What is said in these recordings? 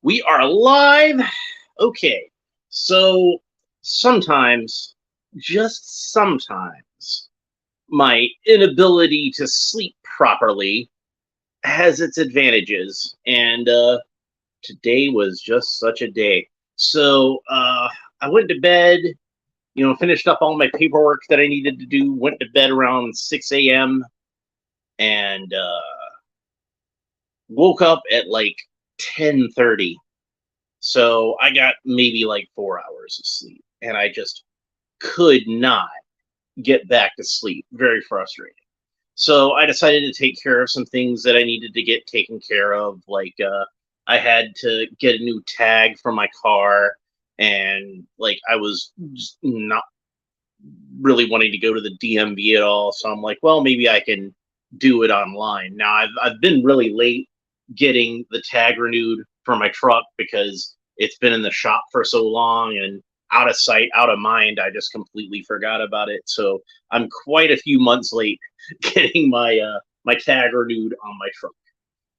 We are live. Okay. So sometimes, just sometimes, my inability to sleep properly has its advantages. And today was just such a day. So I went to bed, finished up all my paperwork that I needed to do, went to bed around 6 a.m. and woke up at like 10:30. So I got maybe like 4 hours of sleep, and I just could not get back to sleep. Very frustrating. So I decided to take care of some things that I needed to get taken care of. Like I had to get a new tag for my car, and like I was just not really wanting to go to the DMV at all. So I'm like, well, maybe I can do it online. Now I've been really late getting the tag renewed for my truck because it's been in the shop for so long, and out of sight, out of mind, I just completely forgot about it. So I'm quite a few months late getting my tag renewed on my truck.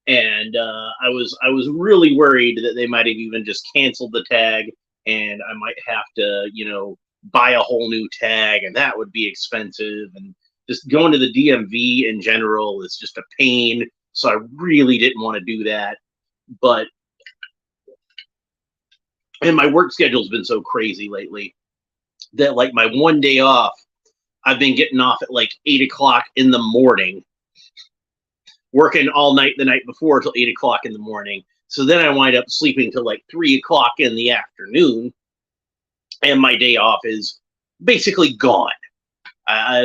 And I was really worried that they might have even just canceled the tag, and I might have to buy a whole new tag, and that would be expensive. And just going to the DMV in general is just a pain. So I really didn't want to do that. But and my work schedule's been so crazy lately that like my one day off, I've been getting off at like 8 o'clock in the morning, working all night the night before till 8 o'clock in the morning. So then I wind up sleeping till like 3 o'clock in the afternoon, and my day off is basically gone.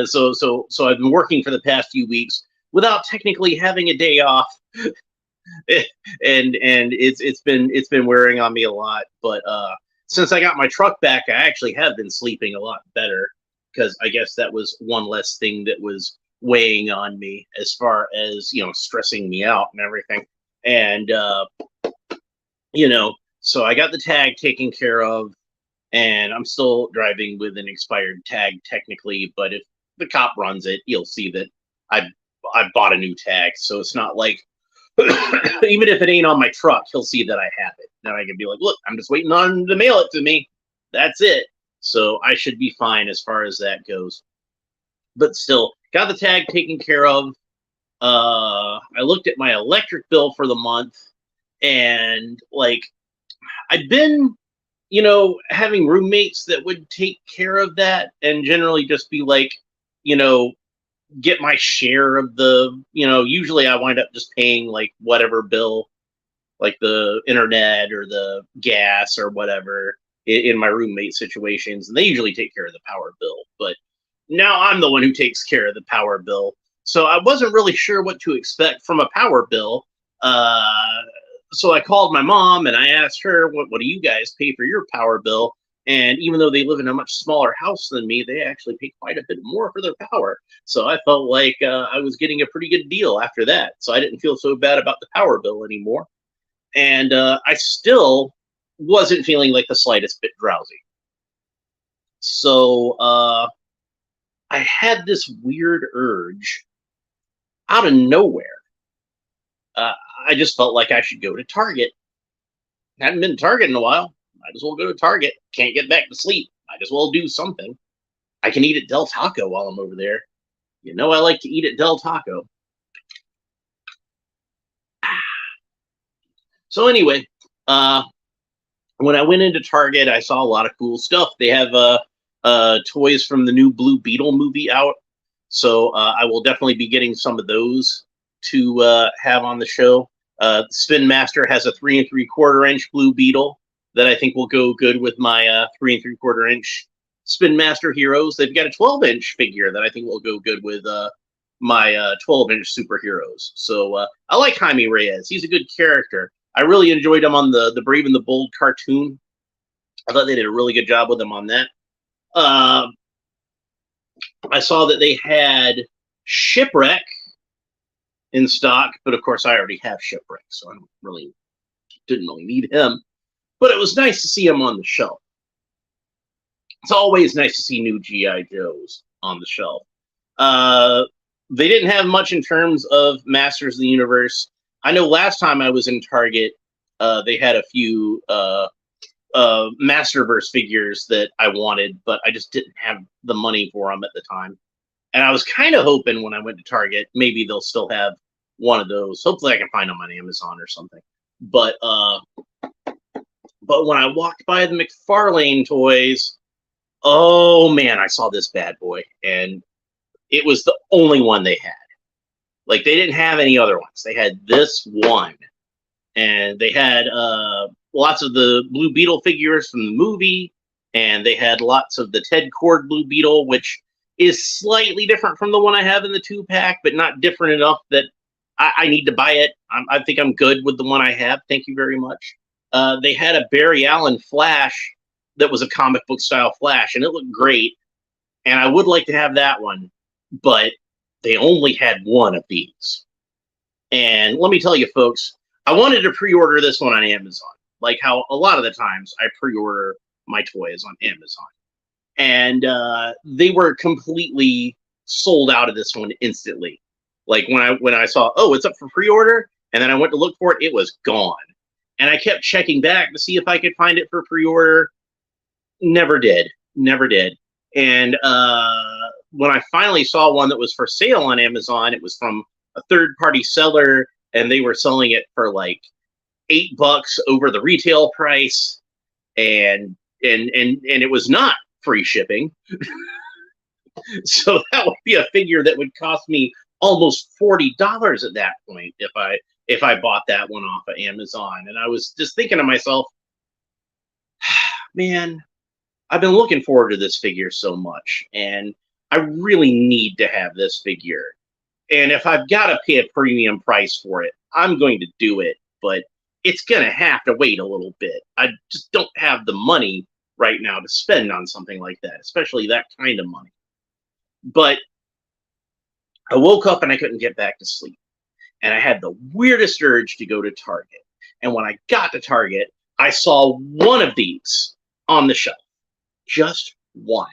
So I've been working for the past few weeks without technically having a day off, and it's been wearing on me a lot. But since I got my truck back, I actually have been sleeping a lot better, because I guess that was one less thing that was weighing on me as far as stressing me out and everything. And so I got the tag taken care of, and I'm still driving with an expired tag technically. But if the cop runs it, you'll see that I bought a new tag, so it's not like even if it ain't on my truck, he'll see that I have it. Then I can be like, look, I'm just waiting on him to mail it to me. That's it. So I should be fine as far as that goes. But still, got the tag taken care of. I looked at my electric bill for the month, and like I've been, having roommates that would take care of that and generally just be like, you know, get my share of the, usually I wind up just paying like whatever bill, like the internet or the gas or whatever in my roommate situations. And they usually take care of the power bill. But now I'm the one who takes care of the power bill. So I wasn't really sure what to expect from a power bill. So I called my mom and I asked her, what do you guys pay for your power bill? And even though they live in a much smaller house than me, they actually pay quite a bit more for their power. So I felt like I was getting a pretty good deal after that. So I didn't feel so bad about the power bill anymore. And I still wasn't feeling like the slightest bit drowsy. So I had this weird urge out of nowhere. I just felt like I should go to Target. Hadn't been to Target in a while. Might as well go to Target. Can't get back to sleep. Might as well do something. I can eat at Del Taco while I'm over there. I like to eat at Del Taco. So anyway, when I went into Target, I saw a lot of cool stuff. They have toys from the new Blue Beetle movie out. So I will definitely be getting some of those to have on the show. Spin Master has a 3 3/4 inch Blue Beetle that I think will go good with my 3 3/4 inch Spin Master heroes. They've got a 12-inch figure that I think will go good with my 12-inch superheroes. So I like Jaime Reyes. He's a good character. I really enjoyed him on the Brave and the Bold cartoon. I thought they did a really good job with him on that. I saw that they had Shipwreck in stock, but of course I already have Shipwreck, so I didn't really need him. But it was nice to see him on the shelf. It's always nice to see new G.I. Joes on the shelf. They didn't have much in terms of Masters of the Universe. I know last time I was in Target, They had a few Masterverse figures that I wanted, but I just didn't have the money for them at the time. And I was kind of hoping when I went to Target, maybe they'll still have one of those. Hopefully, I can find them on Amazon or something. But when I walked by the Mcfarlane toys, oh man, I saw this bad boy, and it was the only one they had. Like, they didn't have any other ones. They had this one, and they had lots of the Blue Beetle figures from the movie, and they had lots of the Ted Cord Blue Beetle, which is slightly different from the one I have in the 2-pack, but not different enough that I need to buy it. I think I'm good with the one I have. Thank you very much. They had a Barry Allen Flash that was a comic book style Flash, and it looked great. And I would like to have that one, but they only had one of these. And let me tell you, folks, I wanted to pre-order this one on Amazon, like how a lot of the times I pre-order my toys on Amazon. And they were completely sold out of this one instantly. Like when I saw, oh, it's up for pre-order, and then I went to look for it, it was gone. And I kept checking back to see if I could find it for pre-order. Never did. And when I finally saw one that was for sale on Amazon, it was from a third-party seller, and they were selling it for like $8 over the retail price, and it was not free shipping. So that would be a figure that would cost me almost $40 at that point if I bought that one off of Amazon. And I was just thinking to myself, man, I've been looking forward to this figure so much, and I really need to have this figure. And if I've got to pay a premium price for it, I'm going to do it, but it's going to have to wait a little bit. I just don't have the money right now to spend on something like that, especially that kind of money. But I woke up and I couldn't get back to sleep. And I had the weirdest urge to go to Target. And when I got to Target, I saw one of these on the shelf. Just one.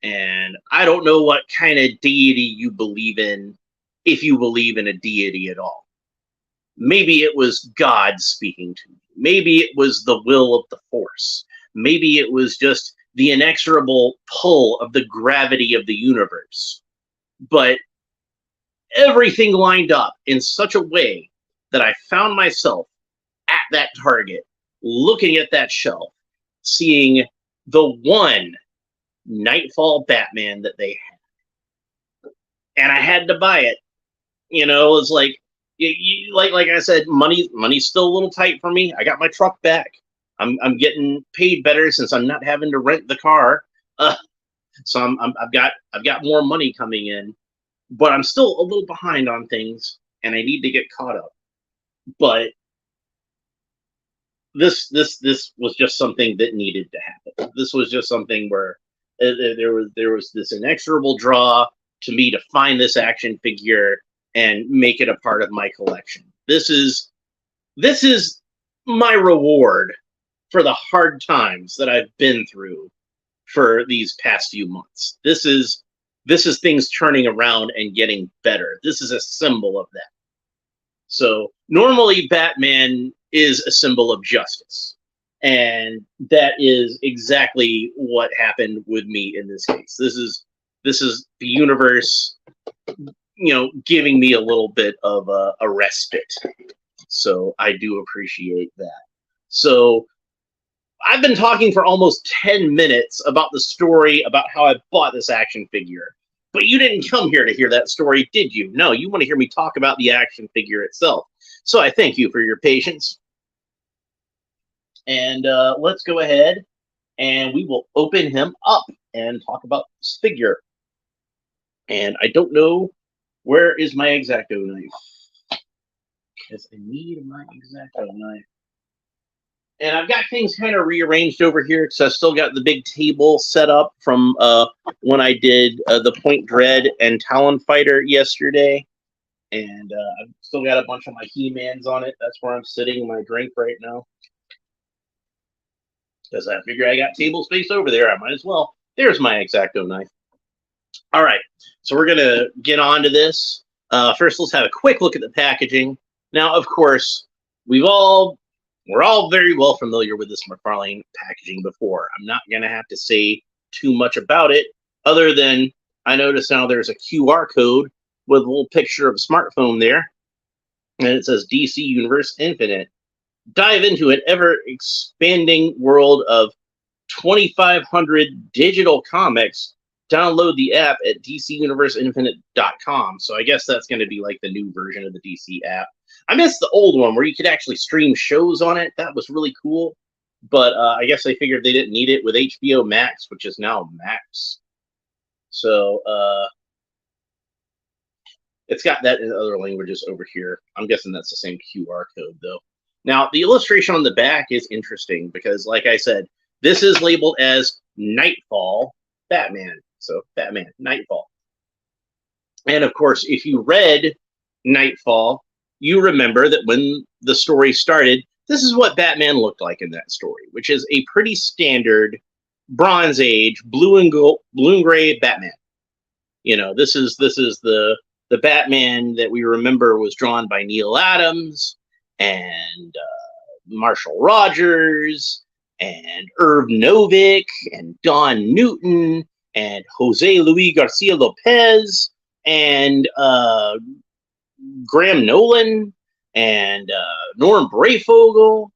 And I don't know what kind of deity you believe in, if you believe in a deity at all. Maybe it was God speaking to you. Maybe it was the will of the Force. Maybe it was just the inexorable pull of the gravity of the universe. But everything lined up in such a way that I found myself at that Target, looking at that shelf, seeing the one Knightfall Batman that they had. And I had to buy it. You know, it's like, like I said, money's still a little tight for me. I got my truck back. I'm getting paid better since I'm not having to rent the car. So I've got more money coming in, but I'm still a little behind on things, and I need to get caught up. But this was just something that needed to happen. This was just something where there was this inexorable draw to me to find this action figure and make it a part of my collection. This is my reward for the hard times that I've been through for these past few months. This is things turning around and getting better. This is a symbol of that. So normally Batman is a symbol of justice. And that is exactly what happened with me in this case. This is the universe, you know, giving me a little bit of a respite. So I do appreciate that. So I've been talking for almost 10 minutes about the story about how I bought this action figure. But you didn't come here to hear that story, did you? No, you want to hear me talk about the action figure itself. So I thank you for your patience. And let's go ahead and we will open him up and talk about this figure. And I don't know, where is my X-Acto knife? Because I need my X-Acto knife. And I've got things kind of rearranged over here because I've still got the big table set up from when I did the Point Dread and Talon Fighter yesterday. And I've still got a bunch of my He-Mans on it. That's where I'm sitting my drink right now. Because I figure I got table space over there. I might as well. There's my X-Acto knife. All right. So we're going to get on to this. First, let's have a quick look at the packaging. Now, of course, we're all very well familiar with this Mcfarlane packaging before. I'm not going to have to say too much about it, other than I notice now there's a QR code with a little picture of a smartphone there, and it says DC Universe Infinite. Dive into an ever-expanding world of 2,500 digital comics. Download the app at dcuniverseinfinite.com. So I guess that's going to be like the new version of the DC app. I missed the old one where you could actually stream shows on it. That was really cool. But I guess they figured they didn't need it with HBO Max, which is now Max. So it's got that in other languages over here. I'm guessing that's the same QR code, though. Now, the illustration on the back is interesting because, like I said, this is labeled as Knightfall Batman. So, Batman, Knightfall. And, of course, if you read Knightfall, you remember that when the story started, this is what Batman looked like in that story, which is a pretty standard Bronze Age blue and gray Batman. You know, this is the Batman that we remember was drawn by Neil Adams and Marshall Rogers and Irv Novick and Don Newton and Jose Luis Garcia Lopez and Graham Nolan and Norm Brayfogle,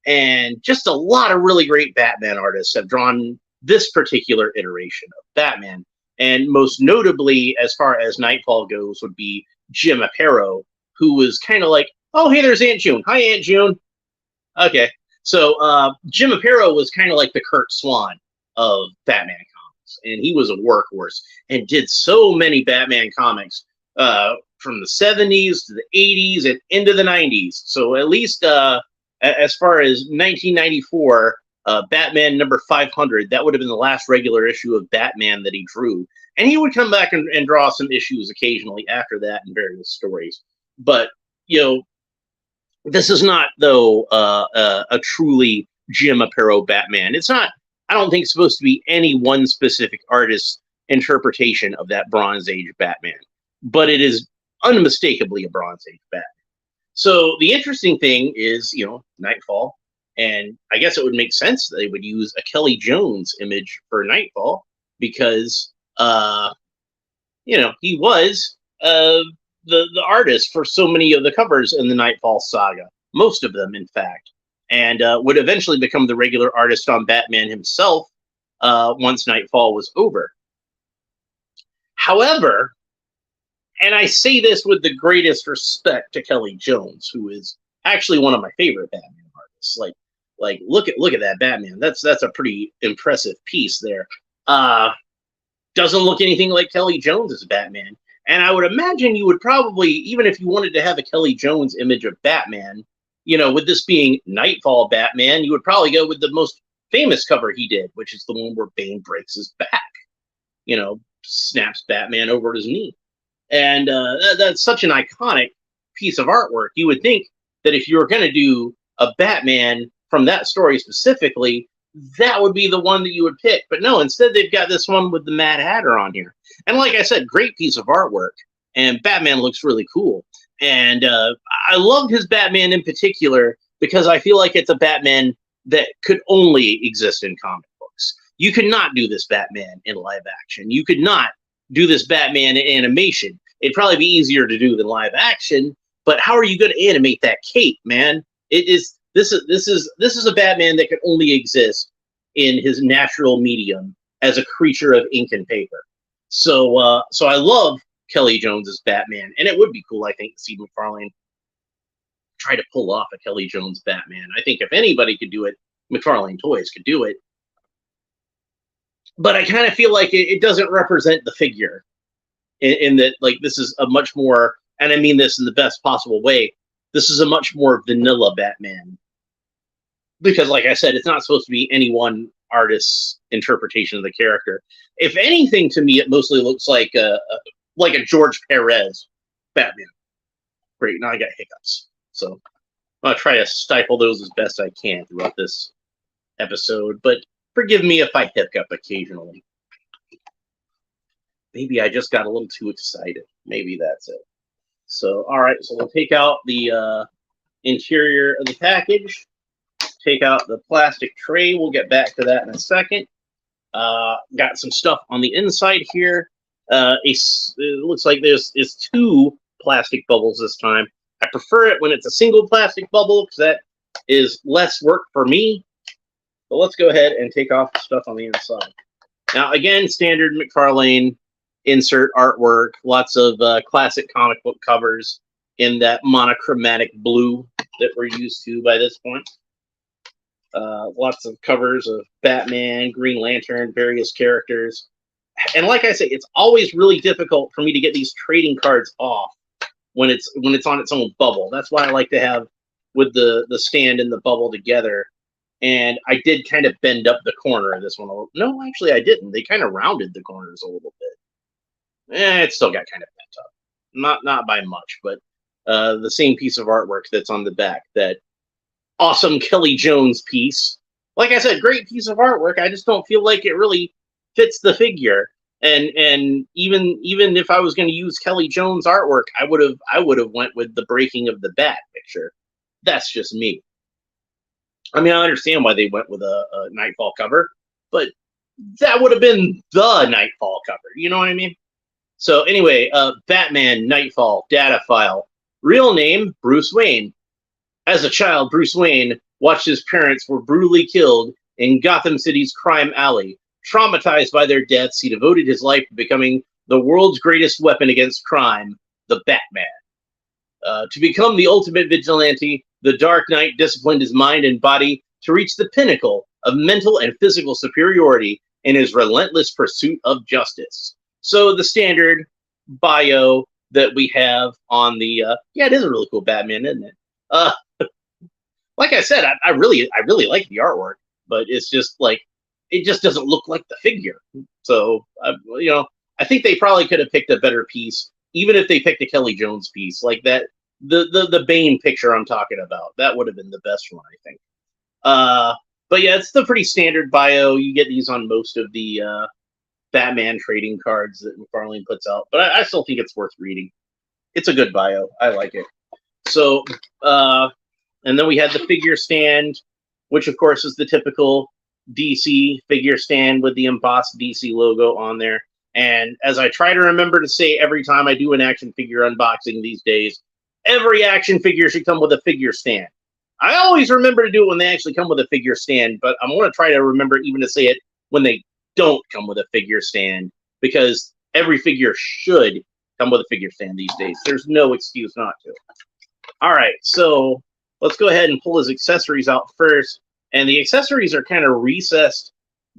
and just a lot of really great Batman artists have drawn this particular iteration of Batman. And most notably, as far as Knightfall goes, would be Jim Aparo, who was kind of like, oh, hey, there's Aunt June. Hi, Aunt June. Okay. So Jim Aparo was kind of like the Kurt Swan of Batman comics. And he was a workhorse and did so many Batman comics from the 70s to the 80s and into the 90s. So at least as far as 1994, Batman number 500, that would have been the last regular issue of Batman that he drew. And he would come back and draw some issues occasionally after that in various stories. But, you know, this is not, though, a truly Jim Aparo Batman. It's not, I don't think, supposed to be any one specific artist's interpretation of that Bronze Age Batman. But it is unmistakably a Bronze Age Batman. So the interesting thing is, you know, Knightfall. And I guess it would make sense that they would use a Kelly Jones image for Knightfall because, you know, he was the artist for so many of the covers in the Knightfall saga, most of them, in fact, and would eventually become the regular artist on Batman himself once Knightfall was over. However, and I say this with the greatest respect to Kelly Jones, who is actually one of my favorite Batman artists. Like look at that Batman. That's a pretty impressive piece there. Doesn't look anything like Kelly Jones's Batman. And I would imagine you would probably, even if you wanted to have a Kelly Jones image of Batman, you know, with this being Knightfall Batman, you would probably go with the most famous cover he did, which is the one where Bane breaks his back, you know, snaps Batman over his knee. And that's such an iconic piece of artwork. You would think that if you were going to do a Batman from that story specifically, that would be the one that you would pick. But no, instead they've got this one with the Mad Hatter on here. And like I said, great piece of artwork. And Batman looks really cool. And I loved his Batman in particular because I feel like it's a Batman that could only exist in comic books. You could not do this Batman in live action. You could not do this Batman in animation. It'd probably be easier to do than live action. But how are you going to animate that cape, man? This is a Batman that could only exist in his natural medium as a creature of ink and paper. So I love Kelly Jones's Batman, and it would be cool, I think, to see Mcfarlane try to pull off a Kelly Jones Batman. I think if anybody could do it, Mcfarlane Toys could do it. But I kind of feel like it doesn't represent the figure in that, like, this is a much more, and I mean this in the best possible way, this is a much more vanilla Batman. Because, like I said, it's not supposed to be any one artist's interpretation of the character. If anything, to me, it mostly looks like a George Perez Batman. Great, now I got hiccups. So I'll try to stifle those as best I can throughout this episode. But forgive me if I hiccup occasionally. Maybe I just got a little too excited. Maybe that's it. So, all right, so we'll take out the interior of the package. Take out the plastic tray. We'll get back to that in a second. Got some stuff on the inside here. It looks like there's 2 plastic bubbles this time. I prefer it when it's a single plastic bubble because that is less work for me. But let's go ahead and take off the stuff on the inside. Now, again, standard Mcfarlane insert artwork. Lots of classic comic book covers in that monochromatic blue that we're used to by this point. Lots of covers of Batman, Green Lantern, various characters. And like I say, it's always really difficult for me to get these trading cards off when it's on its own bubble. That's why I like to have with the stand and the bubble together. And I did kind of bend up the corner of this one. No, actually I didn't. They kind of rounded the corners a little bit. It still got kind of bent up. Not by much, but the same piece of artwork that's on the back, that awesome Kelly Jones piece. Like I said, great piece of artwork. I just don't feel like it really fits the figure. And even if I was going to use Kelly Jones artwork, I would have went with the breaking of the bat picture. That's just me. I mean, I understand why they went with a Knightfall cover, but that would have been the Knightfall cover. You know what I mean? So anyway, Batman Knightfall data file. Real name, Bruce Wayne. As a child, Bruce Wayne watched his parents were brutally killed in Gotham City's crime alley. Traumatized by their deaths, he devoted his life to becoming the world's greatest weapon against crime, the Batman. To become the ultimate vigilante, the Dark Knight disciplined his mind and body to reach the pinnacle of mental and physical superiority in his relentless pursuit of justice. So the standard bio that we have on the yeah, it is a really cool Batman, isn't it? Like I said, I really like the artwork, but it's just like it just doesn't look like the figure. So you know, I think they probably could have picked a better piece, even if they picked a Kelly Jones piece like that. The Bane picture I'm talking about, that would have been the best one, I think. But yeah, it's the pretty standard bio. You get these on most of the Batman trading cards that Mcfarlane puts out, but I still think it's worth reading. It's a good bio. I like it. So, and then we had the figure stand, which of course is the typical DC figure stand with the embossed DC logo on there. And as I try to remember to say every time I do an action figure unboxing these days, every action figure should come with a figure stand. I always remember to do it when they actually come with a figure stand, but I'm going to try to remember even to say it when they don't come with a figure stand, because every figure should come with a figure stand these days. There's no excuse not to. All right, so let's go ahead and pull his accessories out first. And the accessories are kind of recessed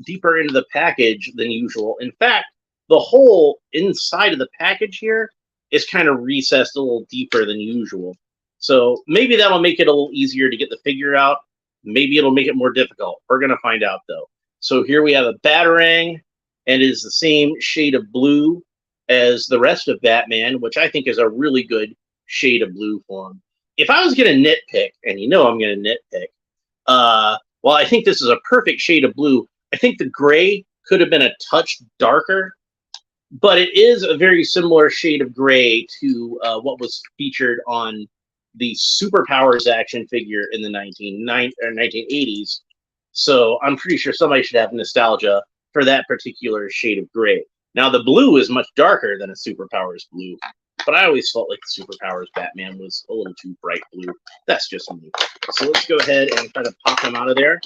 deeper into the package than usual. In fact, the whole inside of the package here is kind of recessed a little deeper than usual. So maybe that'll make it a little easier to get the figure out. Maybe it'll make it more difficult. We're going to find out, though. So here we have a Batarang, and it is the same shade of blue as the rest of Batman, which I think is a really good shade of blue for him. If I was going to nitpick, and you know I'm going to nitpick, well, I think this is a perfect shade of blue. I think the gray could have been a touch darker, but it is a very similar shade of gray to what was featured on the Superpowers action figure in the 1980s. So I'm pretty sure somebody should have nostalgia for that particular shade of gray. Now, the blue is much darker than a Superpowers blue, but I always felt like the Superpowers Batman was a little too bright blue. That's just me. So let's go ahead and try to pop him out of there.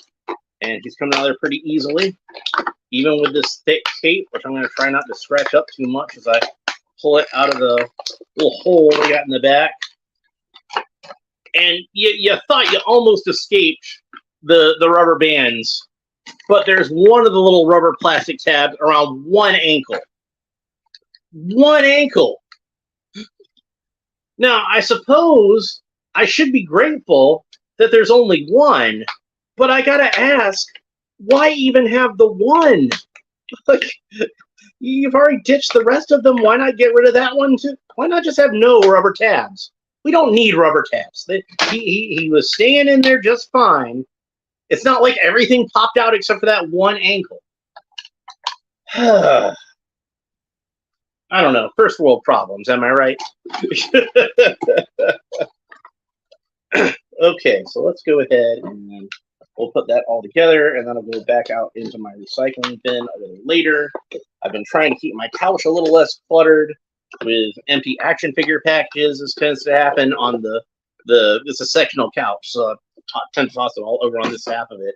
And he's coming out of there pretty easily, even with this thick tape, which I'm going to try not to scratch up too much as I pull it out of the little hole we got in the back. And you thought you almost escaped the rubber bands, but there's one of the little rubber plastic tabs around one ankle. One ankle. Now, I suppose I should be grateful that there's only one, but I gotta ask, why even have the one? Like, you've already ditched the rest of them. Why not get rid of that one too? Why not just have no rubber tabs? We don't need rubber tabs. He was staying in there just fine. It's not like everything popped out except for that one ankle. I don't know. First world problems, am I right? Okay, so let's go ahead and we'll put that all together, and then I'll go back out into my recycling bin a little later. I've been trying to keep my couch a little less cluttered with empty action figure packages. This tends to happen on the it's a sectional couch, so I tend to toss it all over on this half of it.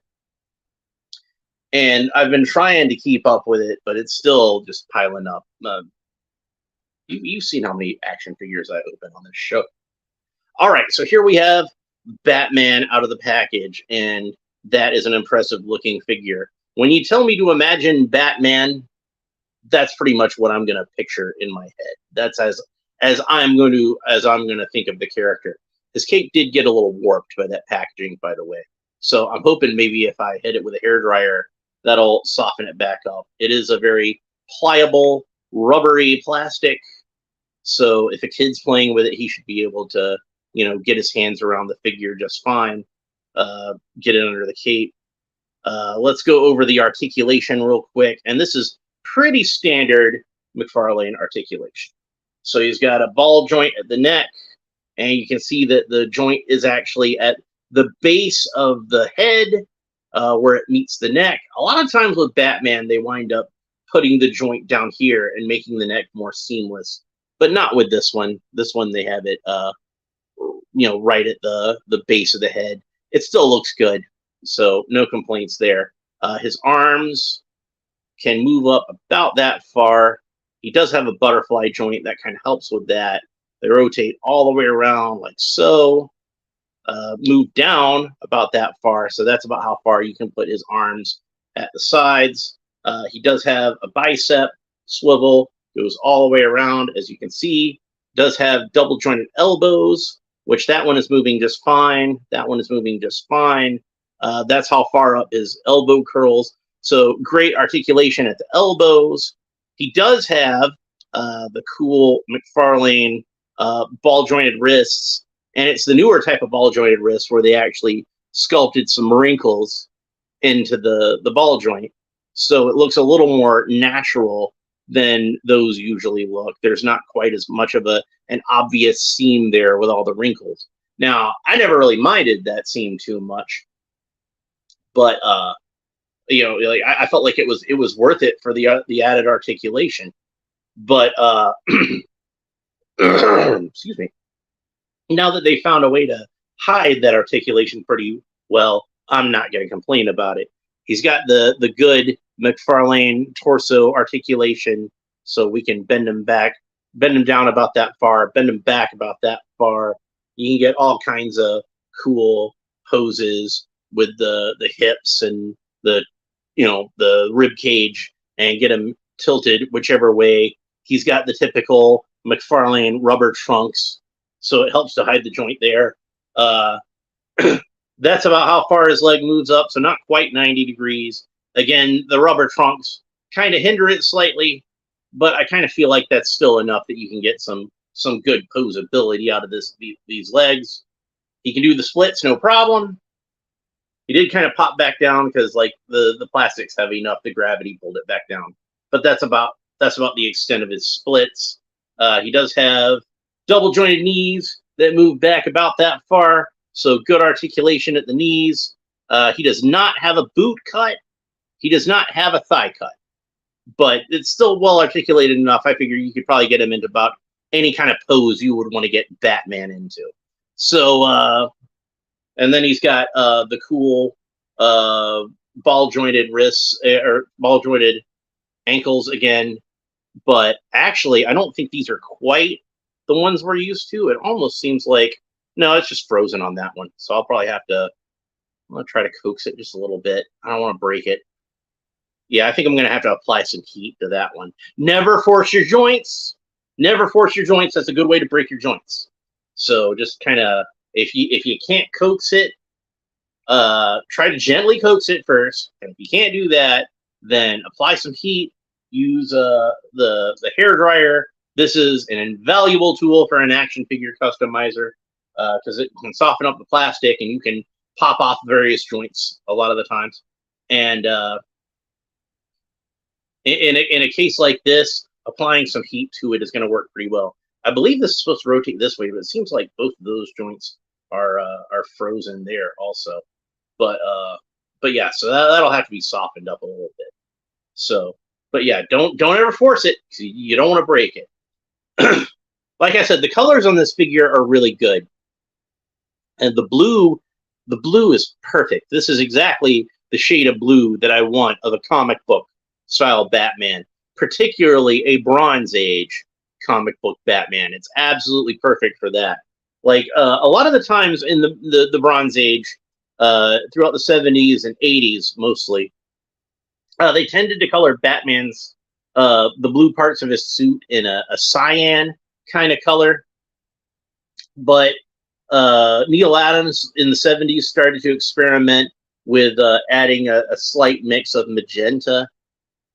And I've been trying to keep up with it, but it's still just piling up. You've seen how many action figures I open on this show. All right, so here we have Batman out of the package, and that is an impressive looking figure. When you tell me to imagine Batman, that's pretty much what I'm going to picture in my head. That's as I'm going to think of the character. His cape did get a little warped by that packaging, by the way. So I'm hoping maybe if I hit it with a hairdryer, that'll soften it back up. It is a very pliable, rubbery plastic. So if a kid's playing with it, he should be able to, get his hands around the figure just fine. Get it under the cape. Let's go over the articulation real quick. And this is pretty standard Mcfarlane articulation. So he's got a ball joint at the neck, and you can see that the joint is actually at the base of the head where it meets the neck. A lot of times with Batman, they wind up putting the joint down here and making the neck more seamless, but not with this one. This one, they have it, right at the base of the head. It still looks good, so no complaints there. His arms can move up about that far. He does have a butterfly joint that kind of helps with that. They rotate all the way around like so. Move down about that far, so that's about how far you can put his arms at the sides. He does have a bicep swivel, goes all the way around, as you can see. Does have double jointed elbows, which that one is moving just fine. That one is moving just fine. That's how far up his elbow curls. So great articulation at the elbows. He does have the cool Mcfarlane ball jointed wrists, and it's the newer type of ball jointed wrists where they actually sculpted some wrinkles into the ball joint. So it looks a little more natural than those usually look. There's not quite as much of an obvious seam there with all the wrinkles. Now, I never really minded that seam too much, but I felt like it was worth it for the added articulation. But excuse me. Now that they found a way to hide that articulation pretty well, I'm not going to complain about it. He's got the good Mcfarlane torso articulation, so we can bend him down about that far, bend him back about that far. You can get all kinds of cool poses with the hips and the rib cage, and get him tilted whichever way. He's got the typical Mcfarlane rubber trunks, so it helps to hide the joint there. That's about how far his leg moves up, so not quite 90 degrees. Again, the rubber trunks kind of hinder it slightly, but I kind of feel like that's still enough that you can get some good posability out of these legs. He can do the splits, no problem. He did kind of pop back down because like the plastic's heavy enough, the gravity pulled it back down. But that's about the extent of his splits. He does have double jointed knees that move back about that far, so good articulation at the knees. He does not have a boot cut. He does not have a thigh cut, but it's still well articulated enough. I figure you could probably get him into about any kind of pose you would want to get Batman into. So, and then he's got the cool ball jointed wrists or ball jointed ankles again. But actually, I don't think these are quite the ones we're used to. It almost seems like, no, it's just frozen on that one. So I'll probably have to, I'm going to try to coax it just a little bit. I don't want to break it. Yeah, I think I'm going to have to apply some heat to that one. Never force your joints. Never force your joints. That's a good way to break your joints. So just kind of, if you can't coax it, try to gently coax it first. And if you can't do that, then apply some heat. Use the hair dryer. This is an invaluable tool for an action figure customizer because it can soften up the plastic and you can pop off various joints a lot of the times. And in a case like this, applying some heat to it is going to work pretty well. I believe this is supposed to rotate this way, but it seems like both of those joints are frozen there also. But yeah, so that'll have to be softened up a little bit. So, but yeah, don't ever force it. You don't want to break it. Like I said, the colors on this figure are really good, and the blue is perfect. This is exactly the shade of blue that I want of a comic book style Batman, particularly a Bronze Age comic book Batman. It's absolutely perfect for that. Like a lot of the times in the Bronze Age, throughout the 70s and 80s mostly, they tended to color Batman's the blue parts of his suit in a cyan kind of color. But Neil Adams in the 70s started to experiment with adding a slight mix of magenta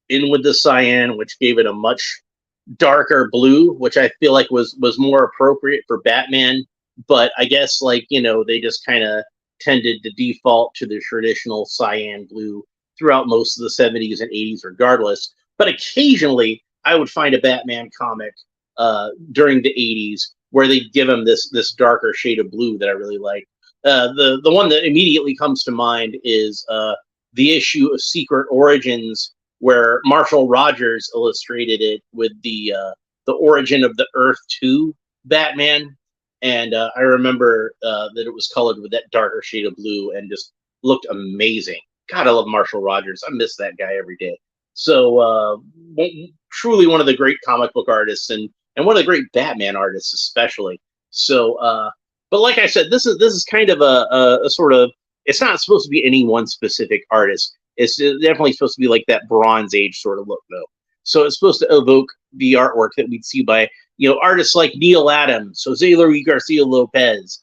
in with the cyan, which gave it a much darker blue, which I feel like was more appropriate for Batman. But I guess, like, they just kind of tended to default to the traditional cyan blue throughout most of the 70s and 80s regardless. But occasionally I would find a Batman comic during the 80s where they give him this darker shade of blue that I really like. The one that immediately comes to mind is the issue of Secret Origins, where Marshall Rogers illustrated it with the origin of the Earth 2 Batman. And I remember that it was colored with that darker shade of blue and just looked amazing. God, I love Marshall Rogers. I miss that guy every day. So truly one of the great comic book artists, and one of the great Batman artists especially. So, but like I said, this is kind of a sort of, it's not supposed to be any one specific artist. It's definitely supposed to be like that Bronze Age sort of look, though. So it's supposed to evoke the artwork that we'd see by artists like Neil Adams, Jose Luis Garcia Lopez,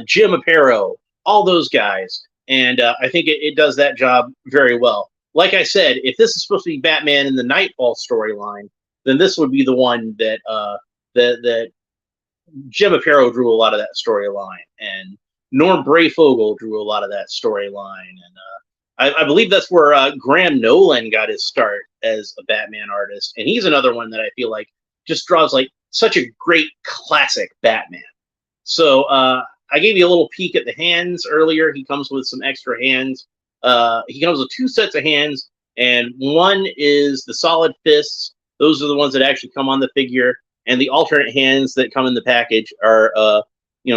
Jim Aparo, all those guys. And I think it does that job very well. Like I said, if this is supposed to be Batman in the Knightfall storyline, then this would be the one that that Jim Aparo drew a lot of that storyline, and Norm Brayfogle drew a lot of that storyline, and I believe that's where Graham Nolan got his start as a Batman artist, and he's another one that I feel like just draws like such a great classic Batman. So I gave you a little peek at the hands earlier. He comes with some extra hands. He comes with 2 sets of hands, and one is the solid fists. Those are the ones that actually come on the figure, and the alternate hands that come in the package are,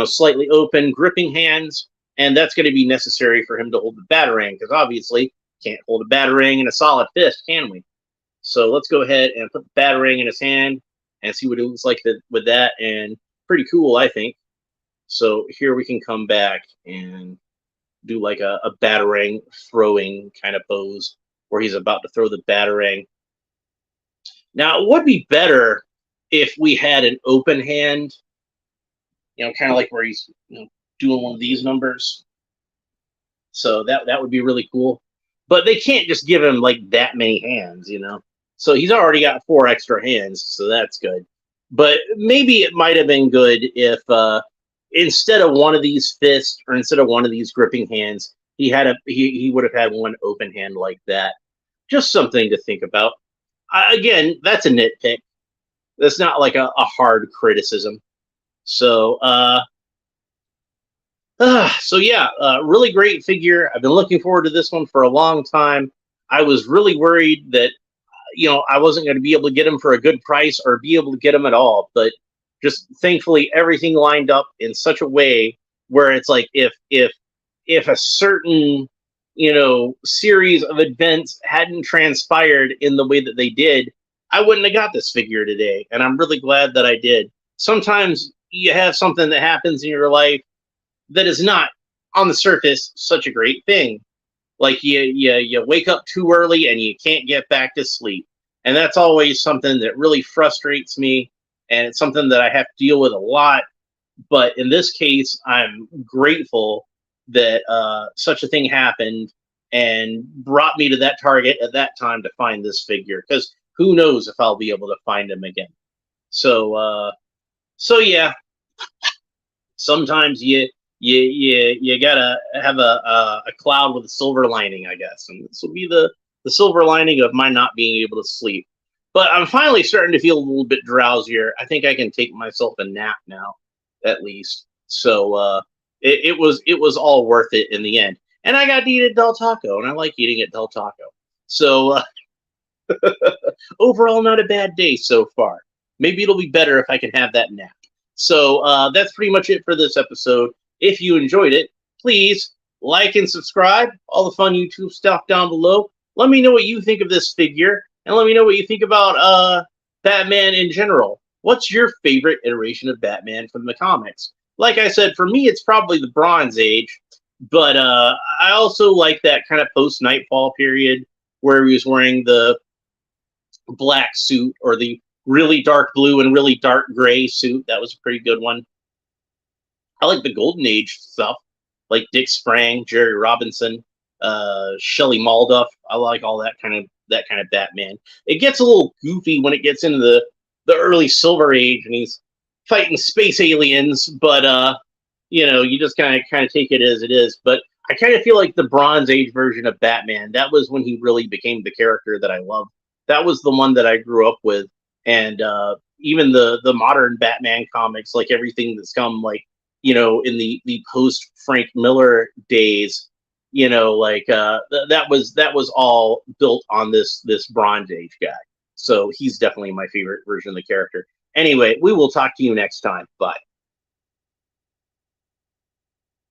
slightly open gripping hands, and that's going to be necessary for him to hold the Batarang, because obviously can't hold a Batarang in a solid fist, can we? So let's go ahead and put the Batarang in his hand and see what it looks like with that, and pretty cool, I think. So here we can come back and do like a Batarang throwing kind of pose where he's about to throw the Batarang. Now, it would be better if we had an open hand, kind of like where he's doing one of these numbers. So that would be really cool. But they can't just give him like that many hands, So he's already got 4 extra hands, so that's good. But maybe it might have been good if instead of one of these fists or instead of one of these gripping hands, he would have had one open hand like that. Just something to think about. Again, that's a nitpick. That's not like a hard criticism. So, really great figure. I've been looking forward to this one for a long time. I was really worried that, I wasn't going to be able to get him for a good price or be able to get him at all. But just thankfully, everything lined up in such a way where it's like if a certain series of events hadn't transpired in the way that they did, I wouldn't have got this figure today. And I'm really glad that I did. Sometimes you have something that happens in your life that is not, on the surface, such a great thing. Like you wake up too early and you can't get back to sleep. And that's always something that really frustrates me. And it's something that I have to deal with a lot. But in this case, I'm grateful that such a thing happened and brought me to that target at that time to find this figure, because who knows if I'll be able to find him again. So yeah, sometimes you gotta have a cloud with a silver lining, I guess, and this will be the silver lining of my not being able to sleep. But I'm finally starting to feel a little bit drowsier. I think I can take myself a nap now, at least. So it was all worth it in the end. And I got to eat at Del Taco, and I like eating at Del Taco. So overall, not a bad day so far. Maybe it'll be better if I can have that nap. So that's pretty much it for this episode. If you enjoyed it, please like and subscribe. All the fun YouTube stuff down below. Let me know what you think of this figure, and let me know what you think about Batman in general. What's your favorite iteration of Batman from the comics? Like I said, for me, it's probably the Bronze Age, but I also like that kind of post-Knightfall period where he was wearing the black suit or the really dark blue and really dark gray suit. That was a pretty good one. I like the Golden Age stuff, like Dick Sprang, Jerry Robinson, Shelley Malduff. I like all that kind of Batman. It gets a little goofy when it gets into the early Silver Age and he's fighting space aliens, but you just kind of take it as it is. But I kind of feel like the Bronze Age version of Batman, that was when he really became the character that I love. That was the one that I grew up with, and even the modern Batman comics, like everything that's come, like in the post Frank Miller days, that was all built on this Bronze Age guy. So he's definitely my favorite version of the character. Anyway, we will talk to you next time. Bye.